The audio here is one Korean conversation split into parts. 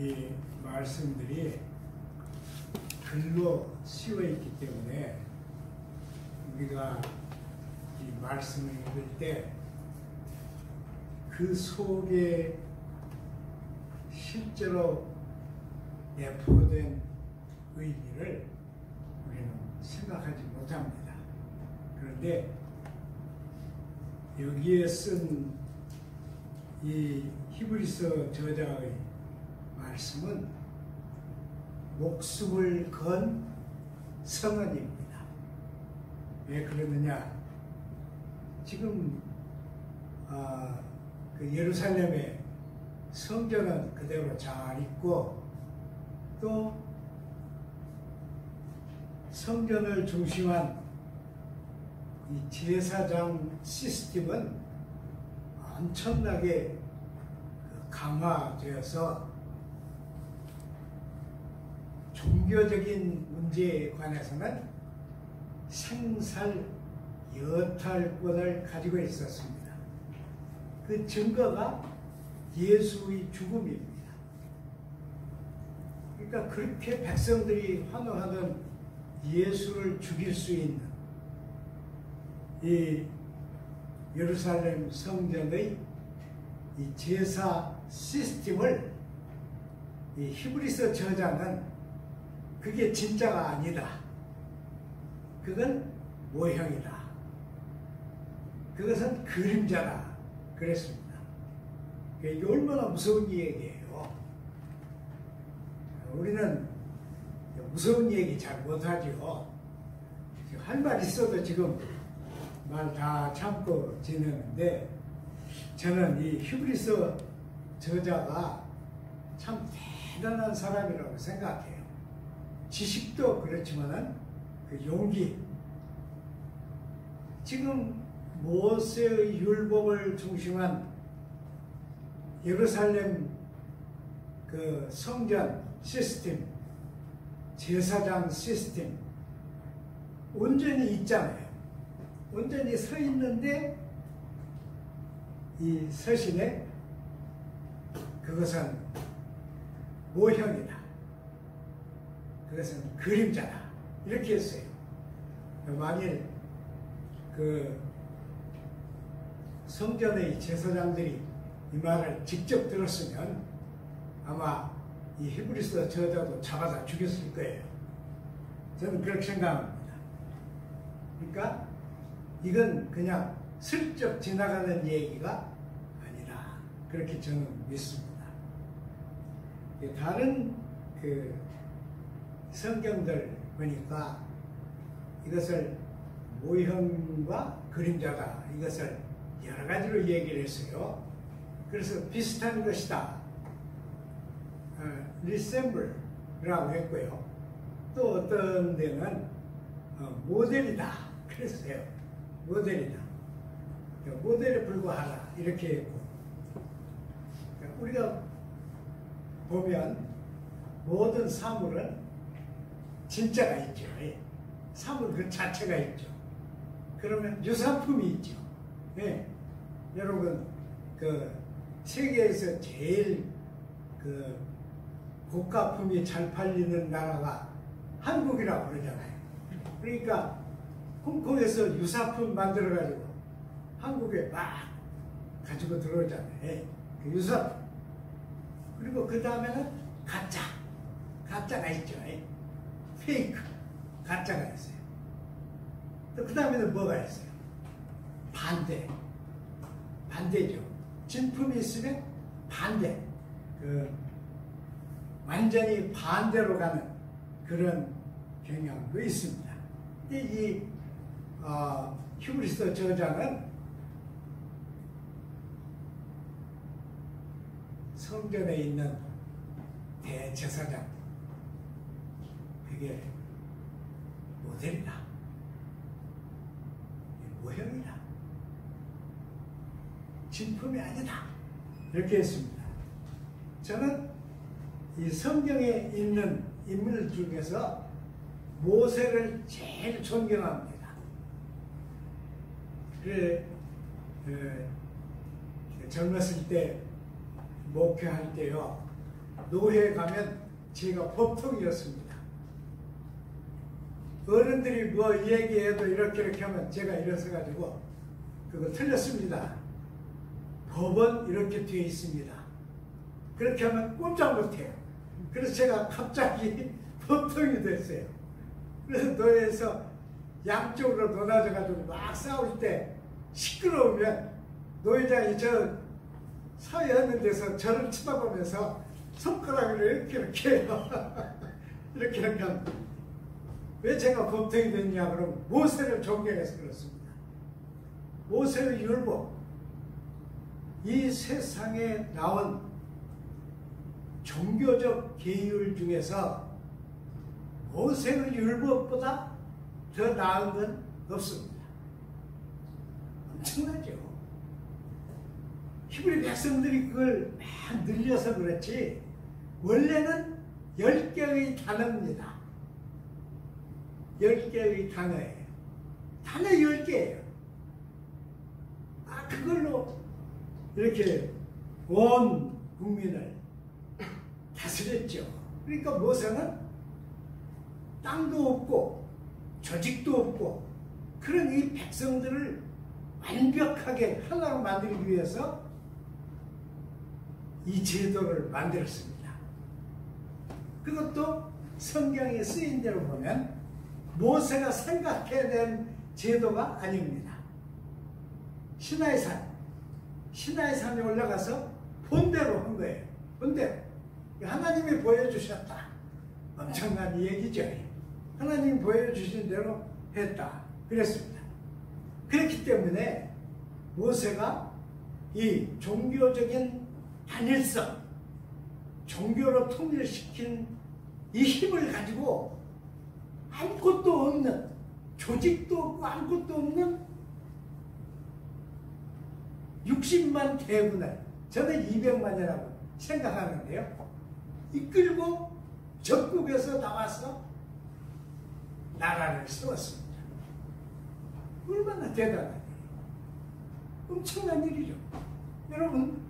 이 말씀들이 글로 씌워 있기 때문에 우리가 이 말씀을 읽을 때 그 속에 실제로 내포된 의미를 우리는 생각하지 못합니다. 그런데 여기에 쓴 이 히브리서 저자의 말씀은 목숨을 건 선언입니다. 왜 그러느냐? 지금 그 예루살렘의 성전은 그대로 잘 있고, 또 성전을 중심한 이 제사장 시스템은 엄청나게 강화되어서 종교적인 문제에 관해서는 생살 여탈권을 가지고 있었습니다. 그 증거가 예수의 죽음입니다. 그러니까 그렇게 백성들이 환호하던 예수를 죽일 수 있는 이 예루살렘 성전의 이 제사 시스템을 이 히브리서 저자는 그게 진짜가 아니다. 그건 모형이다. 그것은 그림자다. 그랬습니다. 이게 얼마나 무서운 얘기예요. 우리는 무서운 얘기 잘 못하죠. 할 말 있어도 지금 말 다 참고 지내는데, 저는 이 히브리서 저자가 참 대단한 사람이라고 생각해요. 지식도 그렇지만은 그 용기. 지금 모세의 율법을 중심한 예루살렘 그 성전 시스템, 제사장 시스템 온전히 있잖아요. 온전히 서 있는데 이 서신에 그것은 모형이다. 그것은 그림자다. 이렇게 했어요. 만일 그 성전의 제사장들이 이 말을 직접 들었으면 아마 이 히브리서 저자도 잡아다 죽였을 거예요. 저는 그렇게 생각합니다. 그러니까 이건 그냥 슬쩍 지나가는 얘기가 아니라 그렇게 저는 믿습니다. 다른 그 성경들 보니까 이것을 모형과 그림자다, 이것을 여러 가지로 얘기를 했어요. 그래서 비슷한 것이다, resemble라고 했고요. 또 어떤 데는 모델이다 그랬어요. 모델이다, 모델에 불과하다 이렇게 했고, 우리가 보면 모든 사물은 진짜가 있죠. 사물 그 자체가 있죠. 그러면 유사품이 있죠. 네. 여러분 그 세계에서 제일 그 고가품이 잘 팔리는 나라가 한국이라고 그러잖아요. 그러니까 홍콩에서 유사품 만들어가지고 한국에 막 가지고 들어오잖아요. 그 유사품. 그리고 그 다음에는 가짜가 있죠. 페이크, 가짜가 있어요. 또 그 다음에는 뭐가 있어요? 반대죠. 진품이 있으면 반대. 완전히 반대로 가는 그런 경향도 있습니다. 이 히브리서 저자는 성전에 있는 대제사장, 그게 모델이다, 모형이다, 진품이 아니다 이렇게 했습니다. 저는 이 성경에 있는 인물 중에서 모세를 제일 존경합니다. 젊었을 때 목회할 때요, 노회에 가면 제가 법통이었습니다. 어른들이 뭐 얘기해도 이렇게 하면 제가 일어서가지고 그거 틀렸습니다. 법은 이렇게 되어 있습니다. 그렇게 하면 꼼짝 못해요. 그래서 제가 갑자기 법통이 됐어요. 그래서 노예에서 양쪽으로 도나져가지고 막 싸울 때 시끄러우면 노회장이 저 사회하는 데서 저를 쳐다보면서 손가락으로 이렇게 해요. 이렇게 하면 왜 제가 법통이 됐냐 그러면 모세를 존경해서 그렇습니다. 모세의 율법, 이 세상에 나온 종교적 계율 중에서 모세의 율법보다 더 나은 건 없습니다. 엄청나죠. 히브리 백성들이 그걸 막 늘려서 그렇지 원래는 10개의 단어입니다. 10개의 단어예요. 단어 10개예요. 그걸로 이렇게 온 국민을 다스렸죠. 그러니까 모세는 땅도 없고 조직도 없고 그런 이 백성들을 완벽하게 하나로 만들기 위해서 이 제도를 만들었습니다. 그것도 성경에 쓰인 대로 보면 모세가 생각해낸 제도가 아닙니다. 시나이산에 올라가서 본대로 한 거예요. 본대로. 하나님이 보여주셨다. 엄청난 얘기죠. 하나님이 보여주신 대로 했다. 그랬습니다. 그렇기 때문에 모세가 이 종교적인 단일성, 종교로 통일시킨 이 힘을 가지고 아무것도 없는, 조직도 없고 아무것도 없는 60만 대군을, 저는 200만이라고 생각하는데요. 이끌고 적국에서 나와서 나라를 세웠습니다. 얼마나 대단한 일이에요. 엄청난 일이죠. 여러분,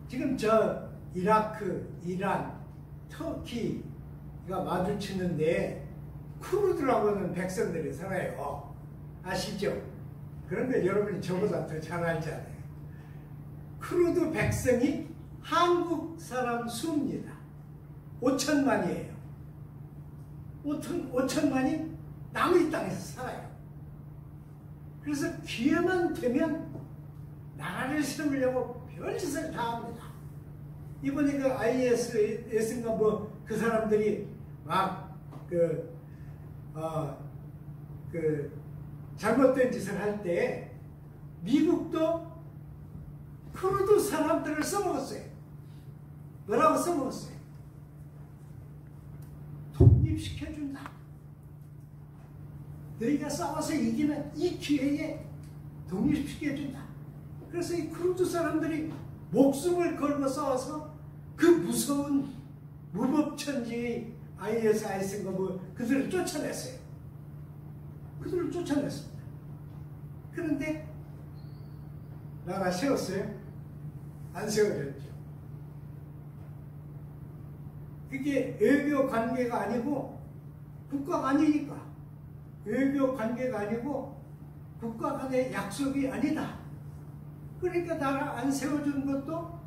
지금 저 이라크, 이란, 터키가 마주치는데 쿠르드라고는 백성들이 살아요. 아시죠? 그런데 여러분이 저보다 더 잘 알잖아요. 쿠르드 백성이 한국 사람 수입니다. 5천만이에요. 5천만이 남의 땅에서 살아요. 그래서 기회만 되면 나라를 세우려고 별짓을 다 합니다. 이번에 그 IS인가 뭐 그 사람들이 막 잘못된 짓을 할 때 미국도 쿠르드 사람들을 써먹었어요. 뭐라고 써먹었어요? 독립시켜준다. 너희가 싸워서 이기는 이 기회에 독립시켜준다. 그래서 이 쿠르드 사람들이 목숨을 걸고 싸워서 그 무서운 무법천지의 IS인가 뭐 그들을 쫓아냈어요. 그들을 쫓아냈습니다. 그런데 나라 세웠어요? 안 세워졌죠. 그게 외교 관계가 아니고 국가가 아니니까. 외교 관계가 아니고 국가 간의 약속이 아니다. 그러니까 나라 안 세워준 것도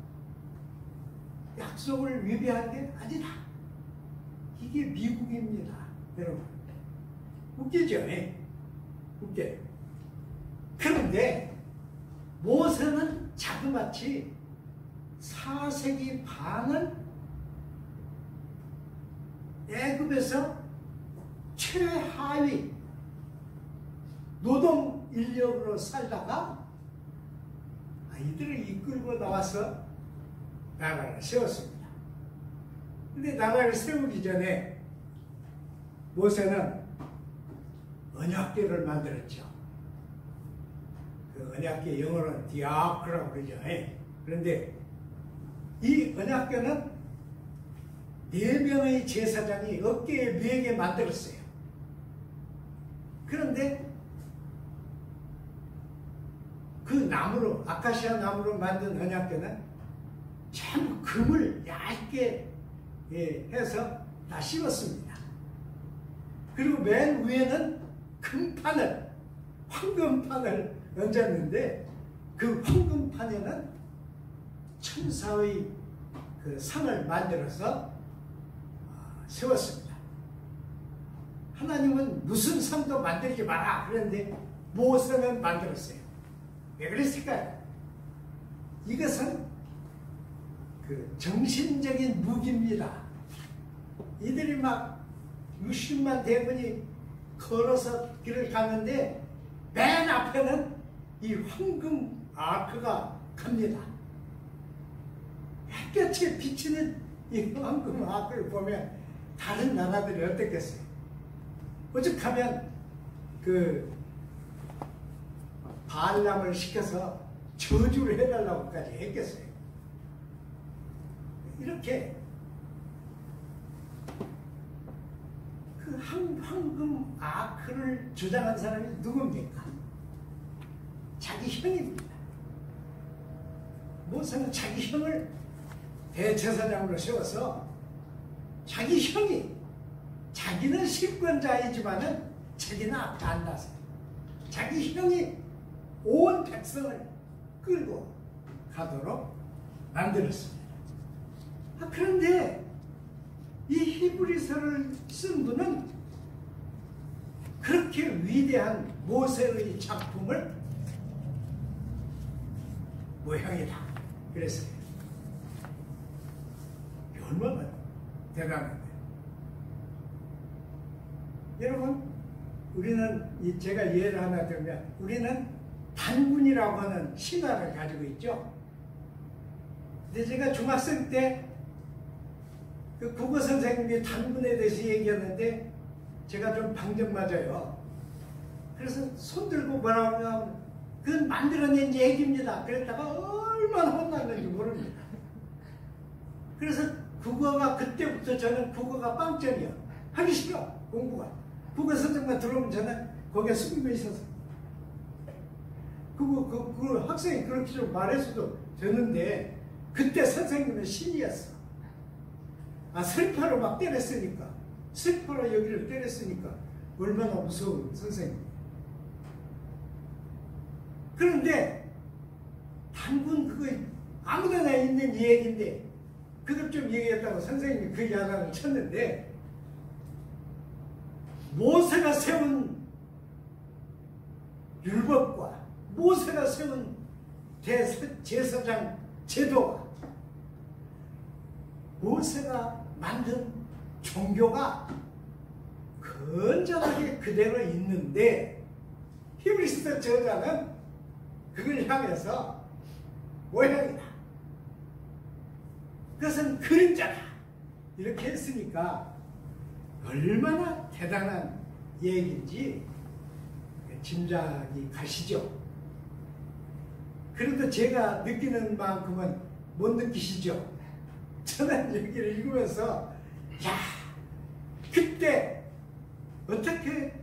약속을 위배한 게 아니다. 이게 미국입니다. 여러분. 웃기죠? 웃겨요. 그런데 모세는 자그마치 4세기 반을 애굽에서 최하위 노동 인력으로 살다가 이들을 이끌고 나와서 나라를 세웠습니다. 근데 나라를 세우기 전에 모세는 언약궤를 만들었죠. 그 언약궤 영어로는 디아크라고 그러죠. 그런데 이 언약궤는 4명의 제사장이 어깨에 매게 만들었어요. 그런데 그 나무로, 아카시아 나무로 만든 언약궤는 전부 금을 얇게 해서 다 씌웠습니다. 그리고 맨 위에는 금판을, 황금판을 얹었는데 그 황금판에는 천사의 그 상을 만들어서 세웠습니다. 하나님은 무슨 상도 만들지 마라 그런데 모세는 만들었어요. 왜 그랬을까요? 이것은 그 정신적인 무기입니다. 이들이 막 60만 대군이 걸어서 길을 갔는데 맨 앞에는 이 황금 아크가 갑니다. 햇볕에 비치는 이 황금 아크를 보면 다른 나라들이 어떻겠어요? 오죽하면 그 발람을 시켜서 저주를 해달라고까지 했겠어요. 이렇게 그 황금 아크를 주장한 사람이 누굽니까? 자기 형입니다. 모세는 자기 형을 대제사장으로 세워서 자기 형이, 자기는 실권자이지만은 자기는 앞에 안 나서요. 자기 형이 온 백성을 끌고 가도록 만들었습니다. 그런데 이 히브리서를 쓴 분은 그렇게 위대한 모세의 작품을 모형이다 그랬어요. 얼마나 대단한데. 여러분, 우리는 제가 예를 하나 들면 우리는 단군이라고 하는 신화를 가지고 있죠. 근데 제가 중학생 때 그 국어 선생님이 단군에 대해서 얘기했는데 제가 좀 방정 맞아요. 그래서 손들고 뭐라고 하면 그건 만들어낸 얘기입니다. 그랬다가 얼마나 혼났는지 모릅니다. 그래서 국어가 그때부터 저는 국어가 빵점이야. 하기 싫어, 공부가. 국어 선생님만 들어오면 저는 거기에 숨겨 있어서. 그 학생이 그렇게 좀 말했어도 되는데 그때 선생님은 신이었어. 슬퍼로 막 때렸으니까. 슬퍼로 여기를 때렸으니까 얼마나 무서운 선생님. 그런데 단군 그거 아무데나 있는 얘기인데 그것 좀 얘기했다고 선생님이 그 야단을 쳤는데 모세가 세운 율법과 모세가 세운 대제사장 제도와 모세가 만든 종교가 건전하게 그대로 있는데 히브리서 저자는 그걸 향해서 모형이다. 그것은 그림자다. 이렇게 했으니까 얼마나 대단한 얘기인지 짐작이 가시죠. 그래도 제가 느끼는 만큼은 못 느끼시죠. 저는 여기를 읽으면서 야, 그때 어떻게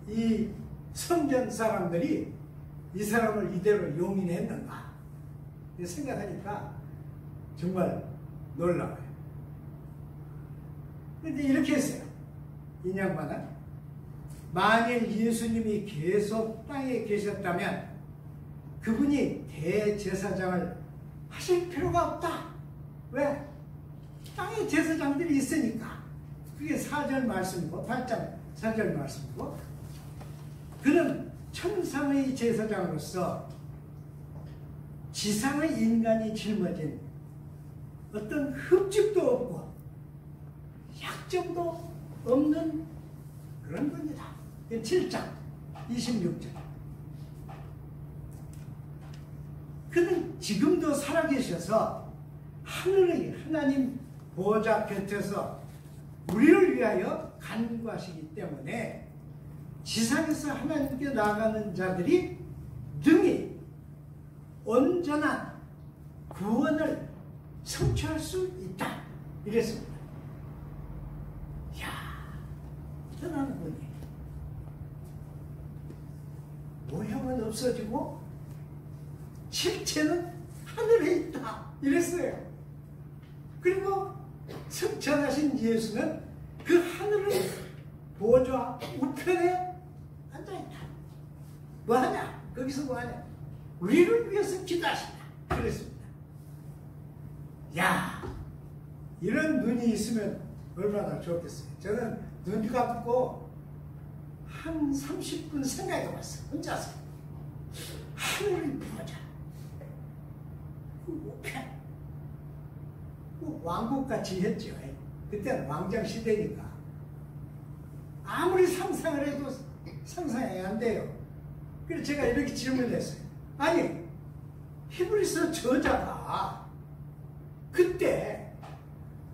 이 성전 사람들이 이 사람을 이대로 용인했는가 생각하니까 정말 놀라워요. 그런데 이렇게 했어요. 이 양반은 만일 예수님이 계속 땅에 계셨다면 그분이 대제사장을 하실 필요가 없다. 왜? 땅에 제사장들이 있으니까. 그게 4절 말씀이고 8장 4절 말씀이고 그는 천상의 제사장으로서 지상의 인간이 짊어진 어떤 흠집도 없고 약점도 없는 그런 분이다. 7장 26절. 그는 지금도 살아계셔서 하늘의 하나님 보좌 곁에서 우리를 위하여 간구하시기 때문에 지상에서 하나님께 나아가는 자들이 능히 온전한 구원을 성취할 수 있다. 이랬습니다. 이야, 대단한 분이에요. 모형은 없어지고 실체는 하늘에 있다. 이랬어요. 그리고 승천하신 예수는 그 하늘의 보좌 우편에 앉아있다. 뭐하냐? 거기서 뭐하냐? 우리를 위해서 기도하신다. 그랬습니다. 야, 이런 눈이 있으면 얼마나 좋겠어요. 저는 눈 감고 한 30분 생각해봤어요. 혼자서. 하늘의 보좌. 그 우편. 왕국같이 했죠. 그때는 왕정 시대니까. 아무리 상상을 해도 상상이 안 돼요. 그래서 제가 이렇게 질문했어요. 아니, 히브리서 저자가 그때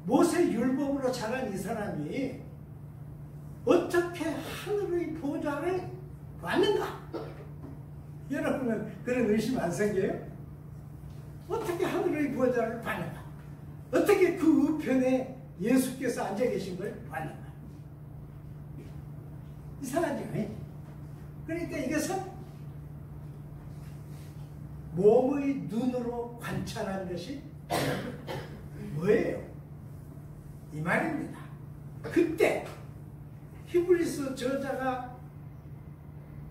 모세 율법으로 자란 이 사람이 어떻게 하늘의 보좌를 봤는가? 여러분은 그런 의심 안 생겨요? 어떻게 하늘의 보좌를 봤는가? 어떻게 그 우편에 예수께서 앉아 계신 걸 봤는가? 이상하죠? 그러니까 이것은 몸의 눈으로 관찰한 것이 뭐예요? 이 말입니다. 그때 히브리서 저자가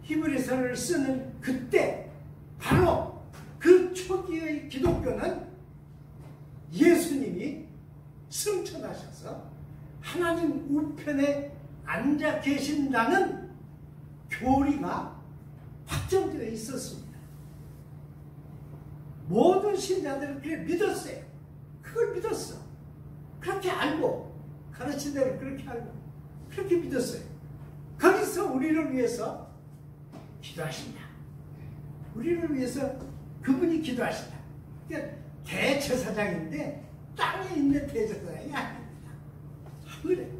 히브리서를 쓰는 그때 바로 그 초기의 기독교는 예수님이 승천하셔서 하나님 우편에 앉아 계신다는 교리가 확정되어 있었습니다. 모든 신자들은 그래 믿었어요. 그걸 믿었어. 그렇게 알고 가르친 대로 그렇게 알고 그렇게 믿었어요. 거기서 우리를 위해서 기도하신다. 우리를 위해서 그분이 기도하신다. 그러니까 대제사장인데 땅에 있는 대제사장이 아닙니다. 하늘에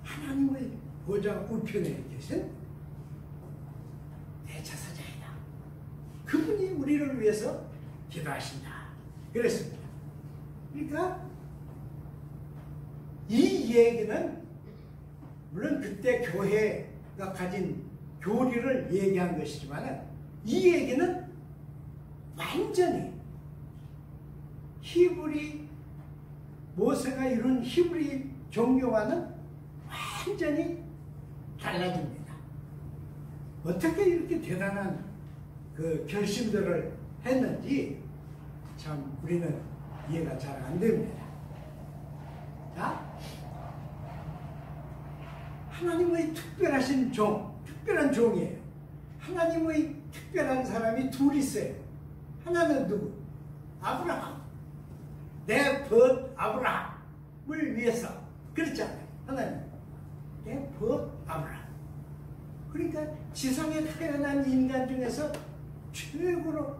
하나님의 보좌 우편에 계신 대제사장이다. 그분이 우리를 위해서 기도하신다. 그랬습니다. 그러니까 이 얘기는 물론 그때 교회가 가진 교리를 얘기한 것이지만 이 얘기는 완전히 히브리 모세가 이룬 히브리 종교와는 완전히 달라집니다. 어떻게 이렇게 대단한 그 결심들을 했는지 참 우리는 이해가 잘 안 됩니다. 자, 하나님의 특별하신 종, 특별한 종이에요. 하나님의 특별한 사람이 둘 있어요. 하나는 누구? 아브라함. 내 벗 아브라함을 위해서. 그렇잖아요. 하나님. 내 벗 아브라함. 그러니까 지상에 태어난 인간 중에서 최고로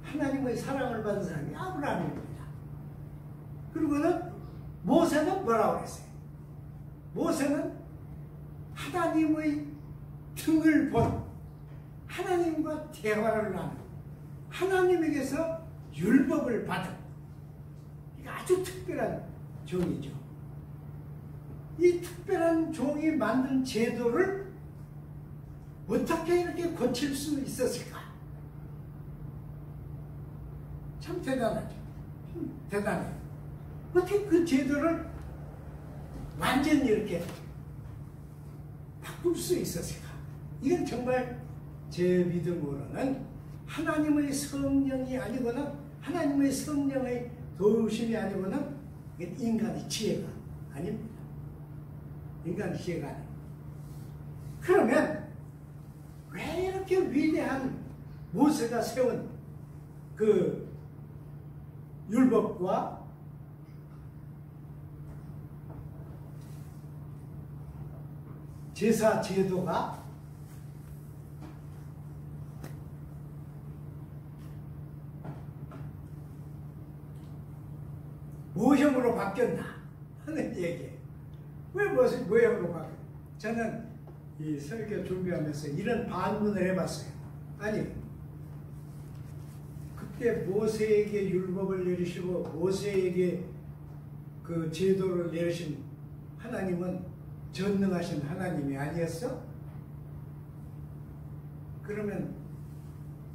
하나님의 사랑을 받은 사람이 아브라함입니다. 그리고는 모세는 뭐라고 그랬어요? 모세는 하나님의 등을 본 하나님과 대화를 나눈 하나님에게서 율법을 받은 아주 특별한 종이죠. 이 특별한 종이 만든 제도를 어떻게 이렇게 고칠 수 있었을까? 참 대단하죠. 대단해요. 어떻게 그 제도를 완전히 이렇게 바꿀 수 있었을까? 이건 정말 제 믿음으로는 하나님의 성령이 아니거나 하나님의 성령의 도우심이 아니고는 인간의 지혜가 아닙니다. 인간의 지혜가 아닙니다. 그러면 왜 이렇게 위대한 모세가 세운 그 율법과 제사 제도가 모형으로 바뀌었나 하는 얘기예요. 왜 모형으로 바뀌었나? 저는 이 설교 준비하면서 이런 반문을 해봤어요. 아니, 그때 모세에게 율법을 내리시고 모세에게 그 제도를 내리신 하나님은 전능하신 하나님이 아니었어? 그러면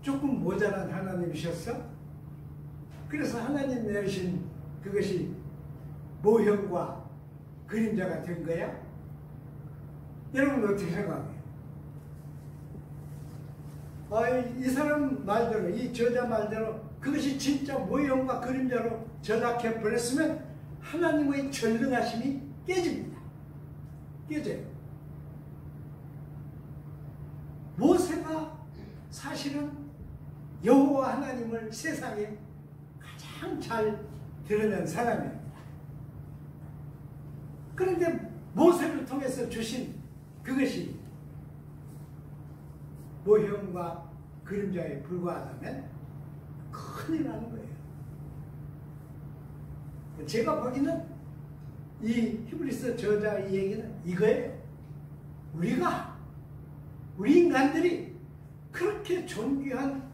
조금 모자란 하나님이셨어? 그래서 하나님 내리신 그것이 모형과 그림자가 된 거야? 여러분 어떻게 생각해요? 이 사람 말대로, 이 저자 말대로 그것이 진짜 모형과 그림자로 전락해 버렸으면 하나님의 전능하심이 깨집니다. 깨져요. 모세가 사실은 여호와 하나님을 세상에 가장 잘 드러낸 사람입니다. 그런데 모세를 통해서 주신 그것이 모형과 그림자에 불과하다면 큰일 나는 거예요. 제가 보기에는 이 히브리서 저자 이 얘기는 이거예요. 우리 인간들이 그렇게 존귀한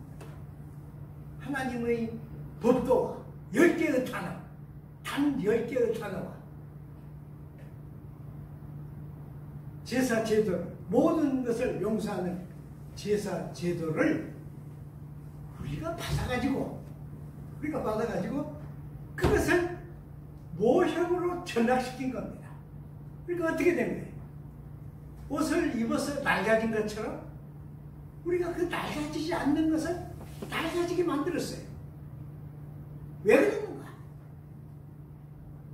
하나님의 법도와 10개의 단어, 단 10개의 단어와 제사 제도를, 모든 것을 용서하는 제사 제도를 우리가 받아가지고 그것을 모형으로 전락시킨 겁니다. 그러니까 어떻게 된 거예요? 옷을 입어서 낡아진 것처럼 우리가 그 낡아지지 않는 것을 낡아지게 만들었어요. 왜 그랬는가?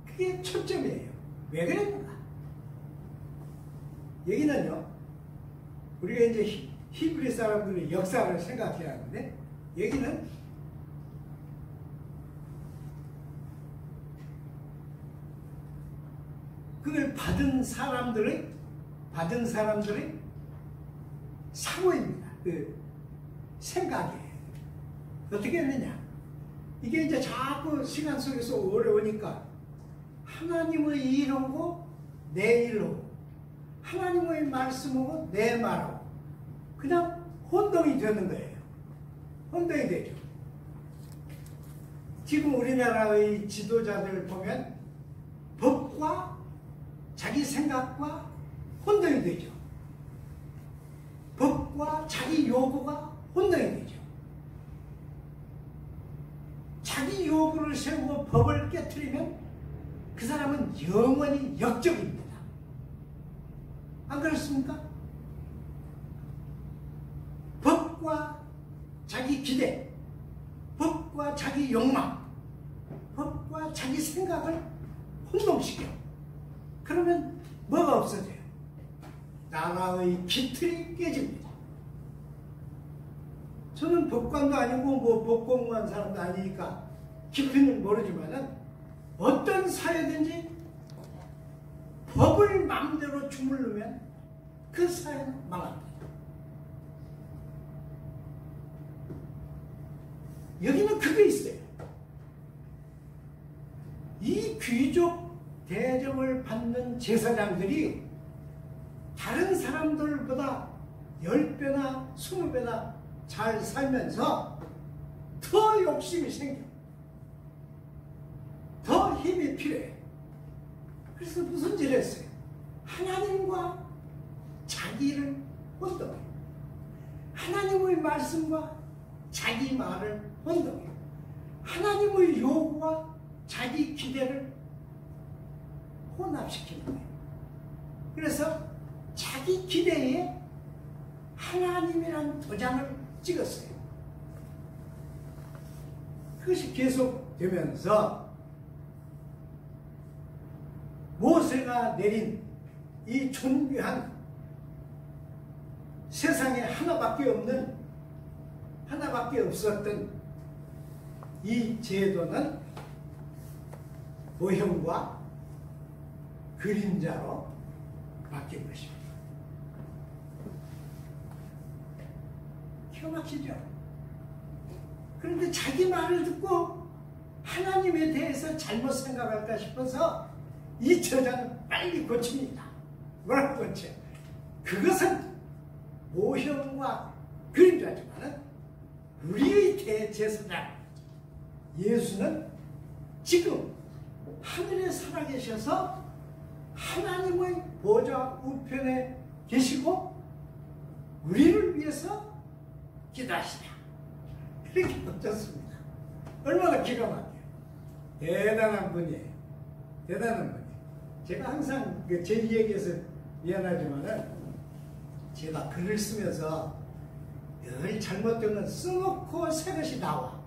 그게 초점이에요. 왜 그랬는가? 여기는요, 우리가 이제 히브리 사람들의 역사를 생각해야 하는데, 여기는 그걸 받은 사람들의 사고입니다. 그 생각이에요. 어떻게 했느냐? 이게 이제 자꾸 시간 속에서 어려우니까 하나님의 일하고 내 일하고 하나님의 말씀하고 내 말하고 그냥 혼동이 되는 거예요. 혼동이 되죠. 지금 우리나라의 지도자들 보면 법과 자기 생각과 혼동이 되죠. 법과 자기 요구가 혼동이 되죠. 자기 요구를 세우고 법을 깨트리면 그 사람은 영원히 역적입니다. 안 그렇습니까? 법과 자기 기대, 법과 자기 욕망, 법과 자기 생각을 혼동시켜. 그러면 뭐가 없어져요? 나라의 기틀이 깨집니다. 저는 법관도 아니고 뭐 법공부한 사람도 아니니까 깊이는 모르지만은 어떤 사회든지 법을 마음대로 주물르면 그 사회는 망합니다. 여기는 그게 있어요. 이 귀족 대접을 받는 제사장들이 다른 사람들보다 10배나 20배나 잘 살면서 더 욕심이 생겨. 더 힘이 필요해. 그래서 무슨 짓을 했어요? 하나님과 자기를 혼동해. 하나님의 말씀과 자기 말을 혼동해. 하나님의 요구와 자기 기대를 혼합시키는 거예요. 그래서 자기 기대에 하나님이라는 도장을 찍었어요. 그것이 계속되면서 모세가 내린 이 존귀한 세상에 하나밖에 없었던 이 제도는 모형과 그림자로 바뀐 것입니다. 기가 막히죠? 그런데 자기 말을 듣고 하나님에 대해서 잘못 생각할까 싶어서 이 저자는 빨리 고칩니다. 뭐라고 고쳐? 그것은 모형과 그림자지만 우리의 대제사장 예수는 지금 하늘에 살아계셔서 하나님의 보좌 우편에 계시고 우리를 위해서 기도하시다. 이렇게 고쳤습니다. 얼마나 기가 막혀요. 대단한 분이에요. 대단한 분이에요. 제가 항상 제 이야기에서 미안하지만은 제가 글을 쓰면서 늘 잘못된 건 써놓고 새것이 나와.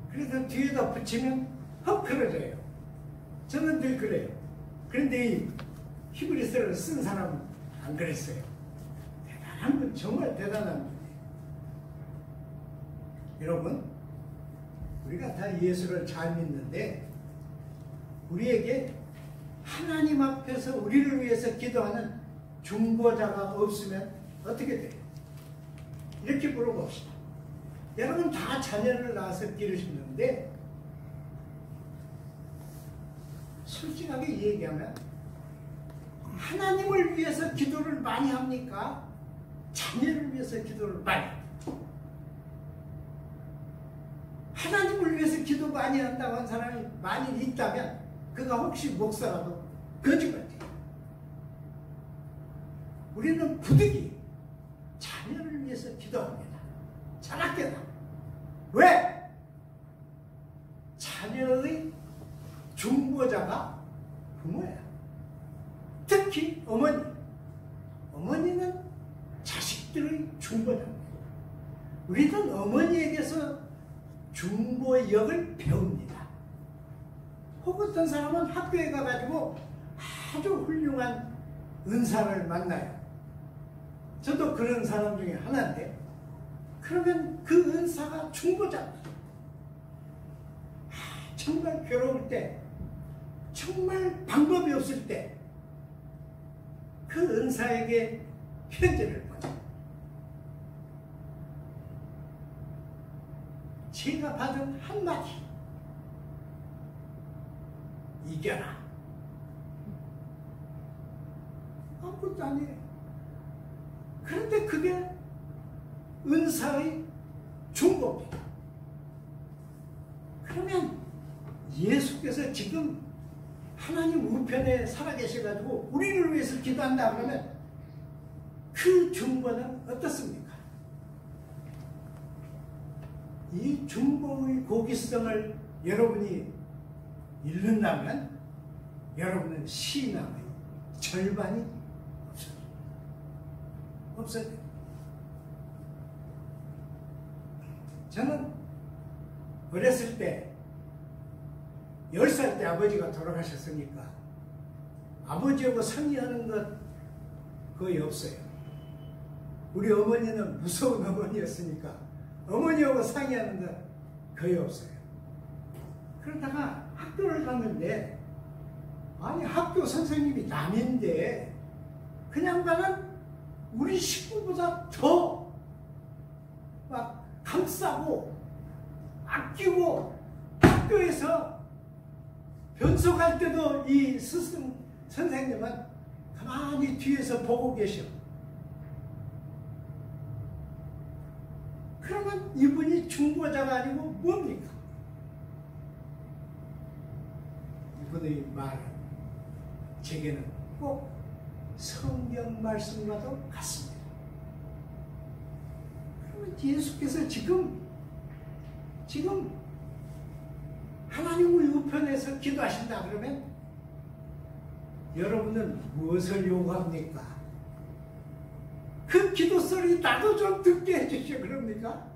그래서 뒤에다 붙이면 헝클어져요. 저는 늘 그래요. 그런데 이 히브리서를 쓴 사람은 안 그랬어요. 대단한 분, 정말 대단한 분이에요. 여러분, 우리가 다 예수를 잘 믿는데 우리에게 하나님 앞에서 우리를 위해서 기도하는 중보자가 없으면 어떻게 돼요? 이렇게 물어봅시다. 여러분 다 자녀를 낳아서 기르시는데 솔직하게 얘기하면 하나님을 위해서 기도를 많이 합니까? 자녀를 위해서 기도를 많이 합니까? 하나님을 위해서 기도 많이 한다고 한 사람이 많이 있다면 그가 혹시 목사라도 거짓말이에요. 우리는 부득이 자녀를 위해서 기도합니다. 자랑게다. 왜? 자녀의 중보자가 부모야. 특히 어머니. 어머니는 자식들의 중보자입니다. 우리는 어머니에게서 중보역을 배웁니다. 혹 어떤 사람은 학교에 가가지고 아주 훌륭한 은사를 만나요. 저도 그런 사람 중에 하나인데 그러면 그 은사가 중보자입니다. 정말 괴로울 때, 정말 방법이 없을 때 그 은사에게 편지를 보내요. 제가 받은 한마디, 이겨라. 아무것도 아니에요. 그런데 그게 은사의 중보입니다. 그러면 예수께서 지금 하나님 우편에 살아계셔가지고 우리를 위해서 기도한다 그러면 그 중보는 어떻습니까? 이 중보의 고귀성을 여러분이 잃는다면 여러분은 신앙의 절반이 없어요. 저는 어렸을 때 10살 때 아버지가 돌아가셨으니까 아버지하고 상의하는 것 거의 없어요. 우리 어머니는 무서운 어머니였으니까 어머니하고 상의하는 것 거의 없어요. 그러다가 학교를 갔는데 아니 학교 선생님이 남인데 그냥 나는 우리 식구보다 더 막 감싸고 아끼고 학교에서 변속할 때도 이 스승 선생님은 가만히 뒤에서 보고 계셔. 그러면 이분이 중보자가 아니고 뭡니까? 이분의 말은 제게는 꼭 성경 말씀과도 같습니다. 그러면 예수께서 지금 하나님의 우편에서 기도하신다 그러면 여러분은 무엇을 요구합니까? 그 기도 소리 나도 좀 듣게 해주시오 그럽니까?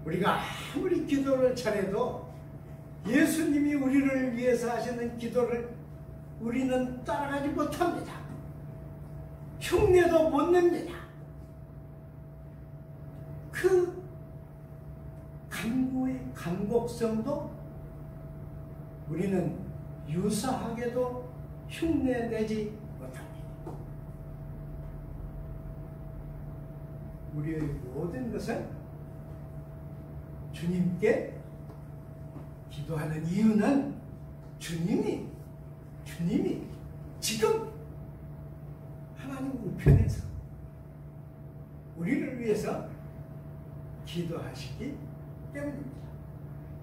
우리가 아무리 기도를 잘해도 예수님이 우리를 위해서 하시는 기도를 우리는 따라가지 못합니다. 흉내도 못 냅니다. 그 간구의 간곡성도 우리는 유사하게도 흉내내지 못합니다. 우리의 모든 것을 주님께 기도하는 이유는 주님이 지금 하나님 우편에서 우리를 위해서 기도하시기 때문입니다.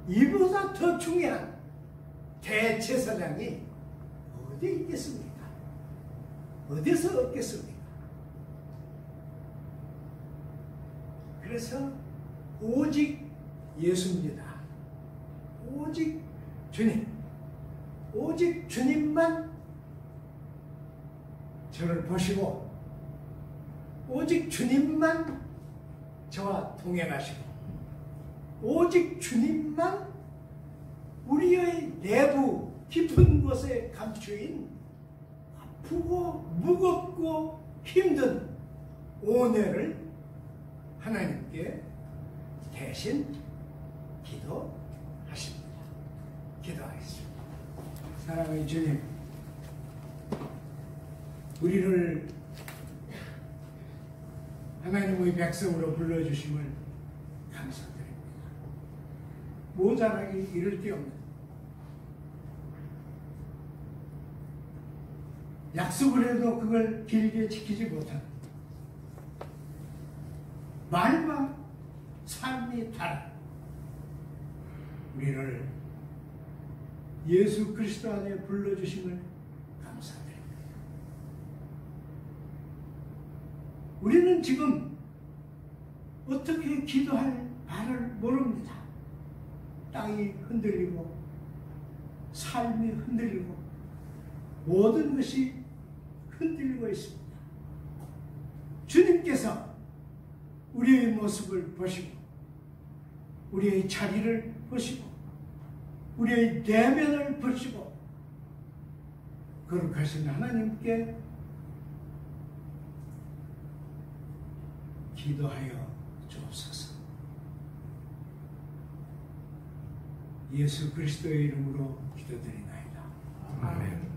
이보다 더 중요한 대제사장이 어디 있겠습니까? 어디서 얻겠습니까? 그래서 오직 예수입니다. 오직 주님. 오직 주님만 저를 보시고 오직 주님만 저와 동행하시고 오직 주님만 우리의 내부 깊은 곳에 감추인 아프고 무겁고 힘든 오늘을 하나님께 대신 기도하십니다. 기도하겠습니다. 사랑하는 주님, 우리를 하나님의 백성으로 불러주심을 감사드립니다. 모자라기 이를 데 없는 약속을 해도 그걸 길게 지키지 못하는 말과 삶이 다른 우리를 예수 그리스도 안에 불러주심을 감사드립니다. 우리는 지금 어떻게 기도할 바를 모릅니다. 땅이 흔들리고 삶이 흔들리고 모든 것이 흔들리고 있습니다. 주님께서 우리의 모습을 보시고 우리의 자리를 보시고 우리의 내면을 보시고 거룩하신 하나님께 기도하여 주옵소서. 예수 그리스도의 이름으로 기도드리나이다. 아멘.